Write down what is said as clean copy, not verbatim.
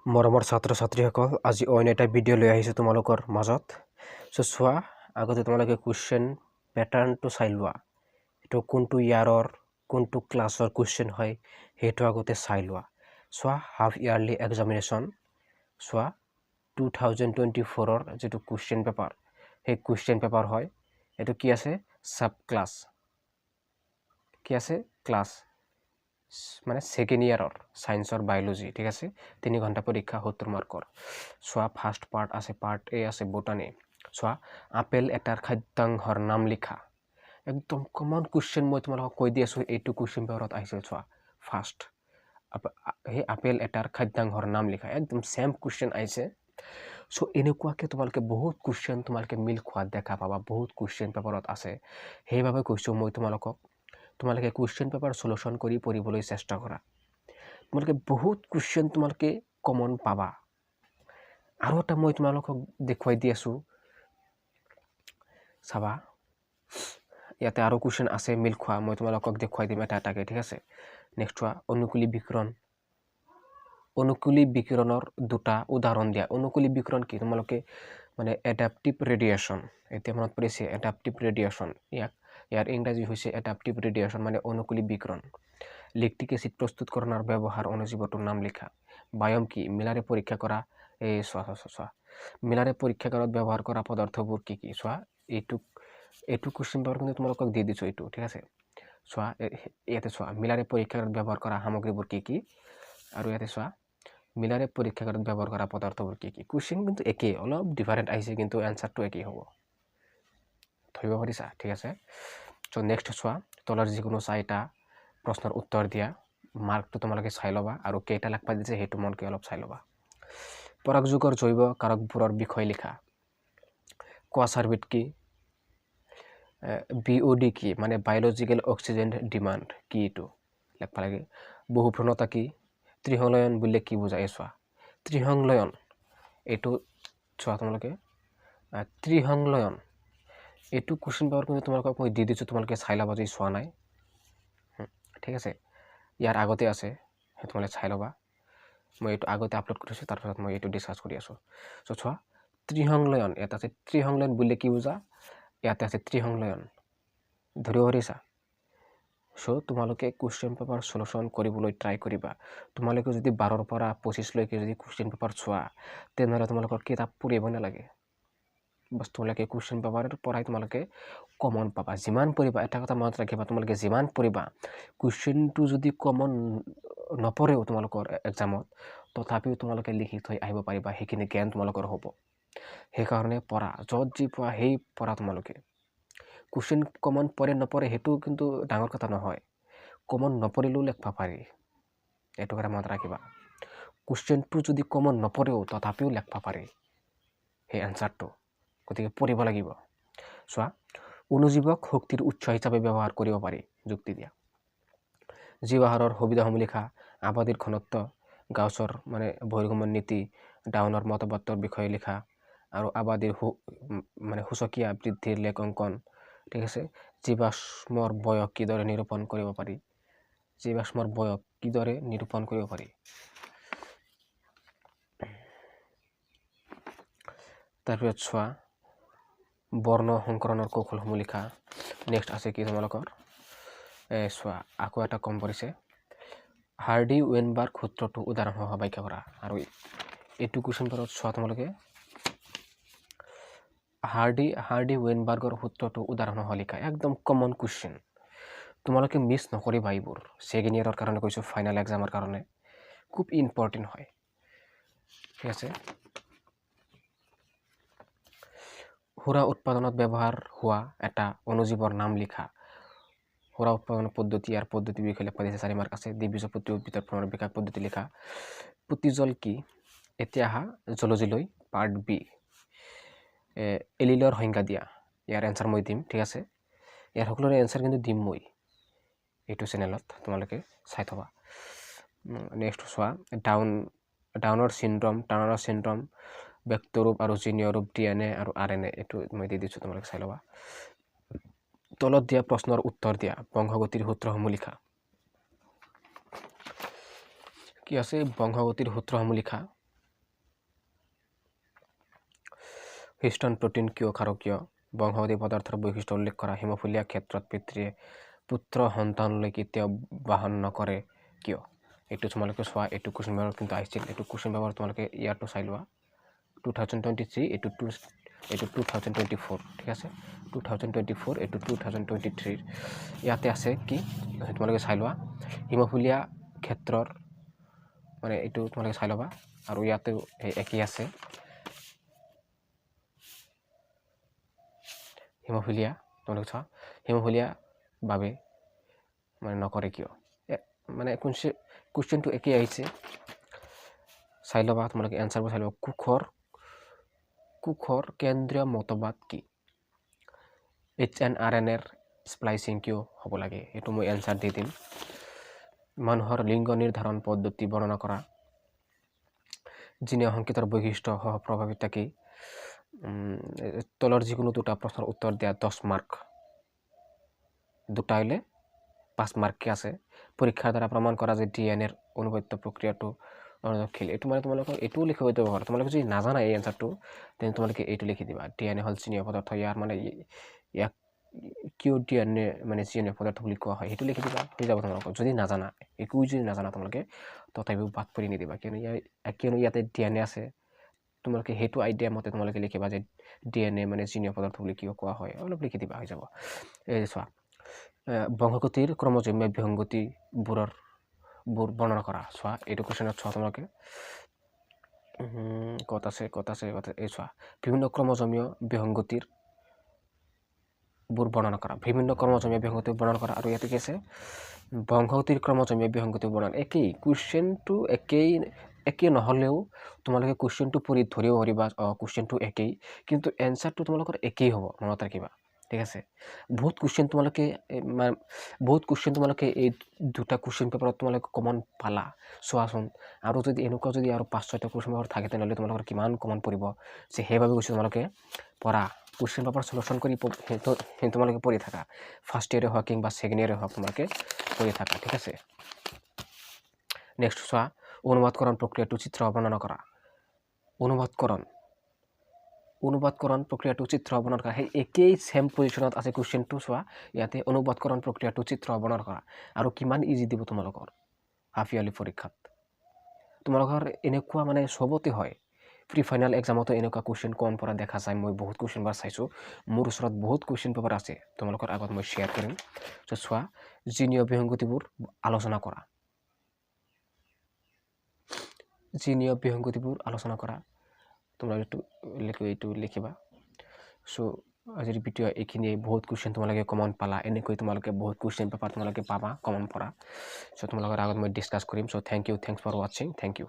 মৰমৰ ছাত্ৰ ছাত্ৰীসকল আজি অন্য এটা ভিডিঅ' লৈ আহিছোঁ তোমালোকৰ মাজত। চোৱা, আগতে তোমালোকে কুৱেশ্যন পেটাৰ্ণটো চাই লোৱা। এইটো কোনটো ইয়াৰৰ কোনটো ক্লাছৰ কুৱেশ্যন হয় সেইটো আগতে চাই লোৱা। চোৱা, হাফ ইয়াৰলি এক্সামিনেশ্যন চোৱা 2024 যিটো কুৱেশ্যন পেপাৰ, সেই কুৱেশ্যন পেপাৰ হয় এইটো কি আছে সাব ক্লাছ, কি আছে ক্লাছ মানে সেকেন্ড ইয়াৰৰ সায়েন্সৰ বায়োলজি, ঠিক আছে। 3 ঘণ্টা পৰীক্ষা 70 মাৰ্কৰ। চোৱা, ফাৰ্ষ্ট পাৰ্ট আছে, পাৰ্ট এ আছে বটানী। চোৱা, আপেল এটাৰ খাদ্যাংশৰ নাম লিখা। একদম কমন কুৱেশ্যন মই তোমালোকক কৈ দি আছোঁ, এইটো কুৱেশ্যন পেপাৰত আহিছিল। চোৱা, ফাৰ্ষ্ট সেই আপেল এটাৰ খাদ্যাংশৰ নাম লিখা, একদম সেম কুৱেশ্যন আহিছে। চ' এনেকুৱাকৈ তোমালোকে বহুত কুৱেশ্যন তোমালোকে মিল খোৱাত দেখা পাবা, বহুত কুৱেশ্যন পেপাৰত আছে। সেইবাবে কৈছোঁ মই তোমালোকে কুৱেশ্যন পেপাৰ সলিউশ্যন কৰি পঢ়িবলৈ চেষ্টা কৰা। তোমালোকে বহুত কুৱেশ্যন তোমালোকে কমন পাবা। আৰু এটা মই তোমালোকক দেখুৱাই দি আছোঁ, চাবা, ইয়াতে আৰু কুৱেশ্যন আছে মিল খোৱা, মই তোমালোকক দেখুৱাই দিম এটা এটাকৈ, ঠিক আছে। নেক্সট চোৱা, অনুকূলী বিকৰণ। অনুকূলী বিকিৰণৰ দুটা উদাহৰণ দিয়া। অনুকূলী বিকৰণ কি? তোমালোকে মানে এডাপটিভ ৰেডিয়েশ্যন, এতিয়া মনত পৰিছে এডাপটিভ ৰেডিয়েশ্যন, ইয়াৰ ইংৰাজী হৈছে এডাপটিভ ৰেডিয়েশ্যন মানে অনুকূলী বিকৰণ। লেকটিক এচিড প্ৰস্তুতকৰণৰ ব্যৱহাৰ, অনুজীৱটোৰ নাম লিখা। বায়ম কি? মিলাৰে পৰীক্ষা কৰা, এই চোৱা মিলাৰে পৰীক্ষাগাৰত ব্যৱহাৰ কৰা পদাৰ্থবোৰ কি কি? চোৱা, এইটো কুৱেশ্যন পেপাৰ কিন্তু তোমালোকক দি দিছোঁ এইটো, ঠিক আছে। চোৱা, ইয়াতে চোৱা, মিলাৰে পৰীক্ষাগাৰত ব্যৱহাৰ কৰা সামগ্ৰীবোৰ কি কি, আৰু ইয়াতে চোৱা, মিলাৰে পৰীক্ষাগাৰত ব্যৱহাৰ কৰা পদাৰ্থবোৰ কি কি। কুৱেশ্যন কিন্তু একেই, অলপ ডিফাৰেণ্ট আহিছে কিন্তু এনচাৰটো একেই হ'ব, ধৰিব পাৰিছা, ঠিক আছে। চ' নেক্সট চোৱা, তলৰ যিকোনো 4টা প্ৰশ্নৰ উত্তৰ দিয়া। মাৰ্কটো তোমালোকে চাই ল'বা আৰু কেইটা লাগবা দিছে সেইটো মনকে অলপ চাই ল'বা। পৰাগযোগৰ জৈৱ কাৰকবোৰৰ বিষয়ে লিখা। কোৱাচাৰ্বিট কি? BOD কি? মানে বায়োলজিকেল অক্সিজেন ডিমাণ্ড কি, এইটো লিখবা লাগে। বহুভ্ৰূণতা কি? ত্ৰিসংলয়ন বুলিলে কি বুজায়? চোৱা, ত্ৰিসংলয়ন এইটো চোৱা, তোমালোকে ত্ৰিসংলয়ন এইটো কুৱেশ্যন পেপাৰ কিন্তু তোমালোকক মই দি দিছোঁ, তোমালোকে চাই ল'বা যদি চোৱা নাই, ঠিক আছে। ইয়াৰ আগতে আছে, সেইটো তোমালোকে চাই ল'বা। মই এইটো আগতে আপলোড কৰিছোঁ, তাৰপিছত মই এইটো ডিছকাছ কৰি আছোঁ। চ' চোৱা, ত্ৰিসংলয়ন, ইয়াত আছে ত্ৰিসংলয়ন বুলিলে কি বুজা, ইয়াতে আছে ত্ৰিসংলয়ন, ধৰিব পাৰিছা। চ' তোমালোকে কুৱেশ্যন পেপাৰ সলিউশ্যন কৰিবলৈ ট্ৰাই কৰিবা। তোমালোকে যদি 12ৰ পৰা 25লৈকে যদি কুৱেশ্যন পেপাৰ চোৱা, তেনেহ'লে তোমালোকৰ কিতাপ পঢ়িব নালাগে। বাছ তোমালোকে কুৱেশ্যন পেপাৰৰ পৰাই তোমালোকে কমন পাবা। যিমান পঢ়িবা, এটা কথা মনত ৰাখিবা, তোমালোকে যিমান পঢ়িবা, কুৱেশ্যনটো যদি কমন নপৰেও তোমালোকৰ এক্সামত, তথাপিও তোমালোকে লিখি থৈ আহিব পাৰিবা, সেইখিনি জ্ঞান তোমালোকৰ হ'ব। সেইকাৰণে পঢ়া, য'ত যি পোৱা সেই পঢ়া। তোমালোকে কুৱেশ্যন কমন পৰে নপৰে সেইটো কিন্তু ডাঙৰ কথা নহয়, কমন নপৰিলেও লিখিব পাৰি, এইটো কথা মনত ৰাখিবা। কুৱেশ্যনটো যদি কমন নপৰেও তথাপিও লিখিব পাৰি সেই এনচাৰটো, গতিকে পঢ়িব লাগিব। চোৱা, অনুজীৱক শক্তিৰ উৎস হিচাপে ব্যৱহাৰ কৰিব পাৰি, যুক্তি দিয়া। জীৱ আহাৰৰ সুবিধাসমূহ লিখা। আবাদীৰ ঘনত্ব, গাউছৰ মানে বহিৰ্গমন নীতি, ডাউনৰ মতবাদৰ বিষয়ে লিখা, আৰু আবাদীৰ মানে সূচকীয় বৃদ্ধিৰ লেখ অংকন, ঠিক আছে। জীৱাশ্মৰ বয়স কিদৰে নিৰূপণ কৰিব পাৰি, জীৱাশ্মৰ বয়স কিদৰে নিৰূপণ কৰিব পাৰি। তাৰপিছত চোৱা, বৰ্ণ সংকৰণৰ কৌশলসমূহ লিখা। নেক্সট আছে কি তোমালোকৰ, চোৱা, আকৌ এটা কম পৰিছে, হাৰ্ডি ৱেইনবাৰ্গ সূত্ৰটো উদাহৰণসহ ব্যাখ্যা কৰা। আৰু এইটো কুৱেশ্যন পেপাৰত চোৱা, তোমালোকে হাৰ্ডি ৱেইনবাৰ্গৰ সূত্ৰটো উদাহৰণসহ লিখা, একদম কমন কুৱেশ্যন, তোমালোকে মিছ নকৰিবা এইবোৰ। ছেকেণ্ড ইয়াৰৰ কাৰণে কৈছোঁ, ফাইনেল এক্সামৰ কাৰণে খুব ইম্পৰ্টেণ্ট হয়, ঠিক আছে। সুৰা উৎপাদনত ব্যৱহাৰ হোৱা এটা অনুজীৱৰ নাম লিখা। সুৰা উৎপাদন পদ্ধতি, ইয়াৰ পদ্ধতি বিষয়ে লিখা দিছে, 4 মাৰ্ক আছে। দ্বিবীজপত্ৰী উদ্ভিদৰ পুনৰ বিকাশ পদ্ধতি লিখা। পুতিজল কি? এতিয়া আহা জলজিলৈ পাৰ্ট বি। এলিলৰ সংজ্ঞা দিয়া, ইয়াৰ এনচাৰ মই দিম, ঠিক আছে। ইয়াৰ সকলোৰে এনচাৰ কিন্তু দিম মই এইটো চেনেলত, তোমালোকে চাই থবা। নেক্সট চোৱা, টাৰ্নাৰ চিণ্ড্ৰম, ভেক্টৰৰূপ আৰু জিনীয় ৰূপ, DNA আৰু RNA, এইটো মই দি দিছোঁ, তোমালোকে চাই ল'বা। তলত দিয়া প্ৰশ্নৰ উত্তৰ দিয়া। বংশগতিৰ সূত্ৰসমূহ লিখা। কি আছে? বংশগতিৰ সূত্ৰসমূহ লিখা। হিষ্টন প্ৰটিন কিয় ক্ষাৰকীয় বংশগতি পদাৰ্থৰ বৈশিষ্ট্য উল্লেখ কৰা হিমোফিলিয়া ক্ষেত্ৰত পিতৃয়ে পুত্ৰ সন্তানলৈ কেতিয়াও বাহন নকৰে কিয় এইটো তোমালোকে চোৱা এইটো কুৱেশ্যন পেপাৰত কিন্তু আহিছিল এইটো কুৱেশ্যন পেপাৰ তোমালোকে ইয়াৰটো চাই লোৱা 2023 এইটো 2024 ঠিক আছে 2024 এইটো 2023 ইয়াতে আছে কি তোমালোকে চাই লোৱা হিমোফিলিয়া ক্ষেত্ৰৰ মানে এইটো তোমালোকে চাই ল'বা আৰু ইয়াতে একই আছে হিমোফিলিয়া তোমালোকে চোৱা হিমোফিলিয়া বাবে মানে নকৰে কিয় মানে কুৱেশ্যনটো একেই আহিছে চাই ল'বা তোমালোকে এনচাৰবোৰ চাই ল'বা কুখৰ কেন্দ্ৰীয় মতবাদ কি HNRNৰ স্প্লাইচিং কিয় হ'ব লাগে এইটো মই এনচাৰ দি দিম মানুহৰ লিংগ নিৰ্ধাৰণ পদ্ধতি বৰ্ণনা কৰা জিনীয় সংকেতৰ বৈশিষ্ট্য সহ প্ৰভাৱিতা কি তলৰ যিকোনো দুটা প্ৰশ্নৰ উত্তৰ দিয়া 10 মাৰ্ক দুটা হলে 5 মাৰ্ক আছে পৰীক্ষাৰ দ্বাৰা প্ৰমাণ কৰা যে DNA অনুবাদ্য প্ৰক্ৰিয়াটো অনুদক্ষিল এইটো মানে তোমালোকে এইটোও লিখিব দিব পাৰা তোমালোকে যদি নাজানা এই এনচাৰটো তেনে তোমালোকে এইটো লিখি দিবা DNA হল চিনীয় পদাৰ্থ ইয়াৰ মানে ইয়াক কিয় DNA মানে চিনীয় পদাৰ্থ বুলি কোৱা হয় সেইটো লিখি দিবা হৈ যাব তোমালোকে যদি নাজানা একো যদি নাজানা তোমালোকে তথাপিও বাদ পৰি নিদিবা কিয়নো ইয়াতে DNA আছে তোমালোকে সেইটো আইডিয়া মতে তোমালোকে লিখিবা যে DNA মানে চিনীয় পদাৰ্থ বুলি কিয় কোৱা হয় অলপ লিখি দিবা হৈ যাব এই চোৱা বংশগতিৰ ক্ৰমজমীয় বিসংগতিবোৰ বৰ্ণনা কৰা চোৱা এইটো কুৱেশ্যনত চোৱা তোমালোকে কত আছে এই চোৱা বিভিন্ন ক্ৰমজমীয় বিসংগতিৰ বৰ্ণনা কৰা বিভিন্ন ক্ৰমজমীয় বিসংগতি বৰ্ণনা কৰা আৰু ইয়াতে কি আছে বংশগতিৰ ক্ৰমজমীয় বিসংগতি বৰ্ণনা একেই কুৱেশ্যনটো একেই নহ'লেও তোমালোকে কুৱেশ্যনটো পঢ়ি ধৰিব পাৰিবা কুৱেশ্যনটো একেই কিন্তু এনচাৰটো তোমালোকৰ একেই হ'ব মনত ৰাখিবা ঠিক আছে বহুত কুৱেশ্যন তোমালোকে এই দুটা কুৱেশ্যন পেপাৰত তোমালোকে কমন পালা চোৱাচোন আৰু যদি এনেকুৱা যদি আৰু 5-6টা কুৱেশ্যন পেপাৰ থাকে তেনেহ'লে তোমালোকৰ কিমান কমন পৰিব যে সেইভাবে কৈছোঁ তোমালোকে পঢ়া কুৱেশ্যন পেপাৰ সলিউশ্যন কৰি তোমালোকে পঢ়ি থাকা ফাৰ্ষ্ট ইয়াৰে হওক কিংবা ছেকেণ্ড ইয়াৰে হওক তোমালোকে পঢ়ি থাকা ঠিক আছে নেক্সট চোৱা অনুবাদকৰণ প্ৰক্ৰিয়াটো চিত্ৰ বৰ্ণনা কৰা অনুবাদকৰণ প্ৰক্ৰিয়াটো চিত্ৰ বৰ্ণনা কৰা সেই একেই সেম পজিশ্যনত আছে কুৱেশ্যনটো চোৱা ইয়াতে অনুবাদকৰণ প্ৰক্ৰিয়াটো চিত্ৰ বৰ্ণনা কৰা আৰু কিমান ইজি দিব তোমালোকৰ হাফ ইয়াৰলি পৰীক্ষাত তোমালোকৰ এনেকুৱা মানে সবতে হয় প্ৰি ফাইনাল এক্সামতো এনেকুৱা কুৱেশ্যন কম পৰা দেখা যায় মই বহুত কুৱেশ্যন বাৰ চাইছোঁ মোৰ ওচৰত বহুত কুৱেশ্যন পেপাৰ আছে তোমালোকৰ আগত মই শ্বেয়াৰ কৰিম চোৱা জিনীয় বিসংগতিবোৰ আলোচনা কৰা তোমালোকে এইটো লিখিবা সো আজিৰ ভিডিঅ' এইখিনিয়ে বহুত কুৱেশ্যন তোমালোকে কমন পালা এনেকৈ তোমালোকে বহুত কুৱেশ্যন পেপাৰ তোমালোকে পাবা কমন পৰা সো তোমালোকৰ আগত মই ডিছকাছ কৰিম সো থ্যাংকস ফৰ ৱাচিং থ্যাংক ইউ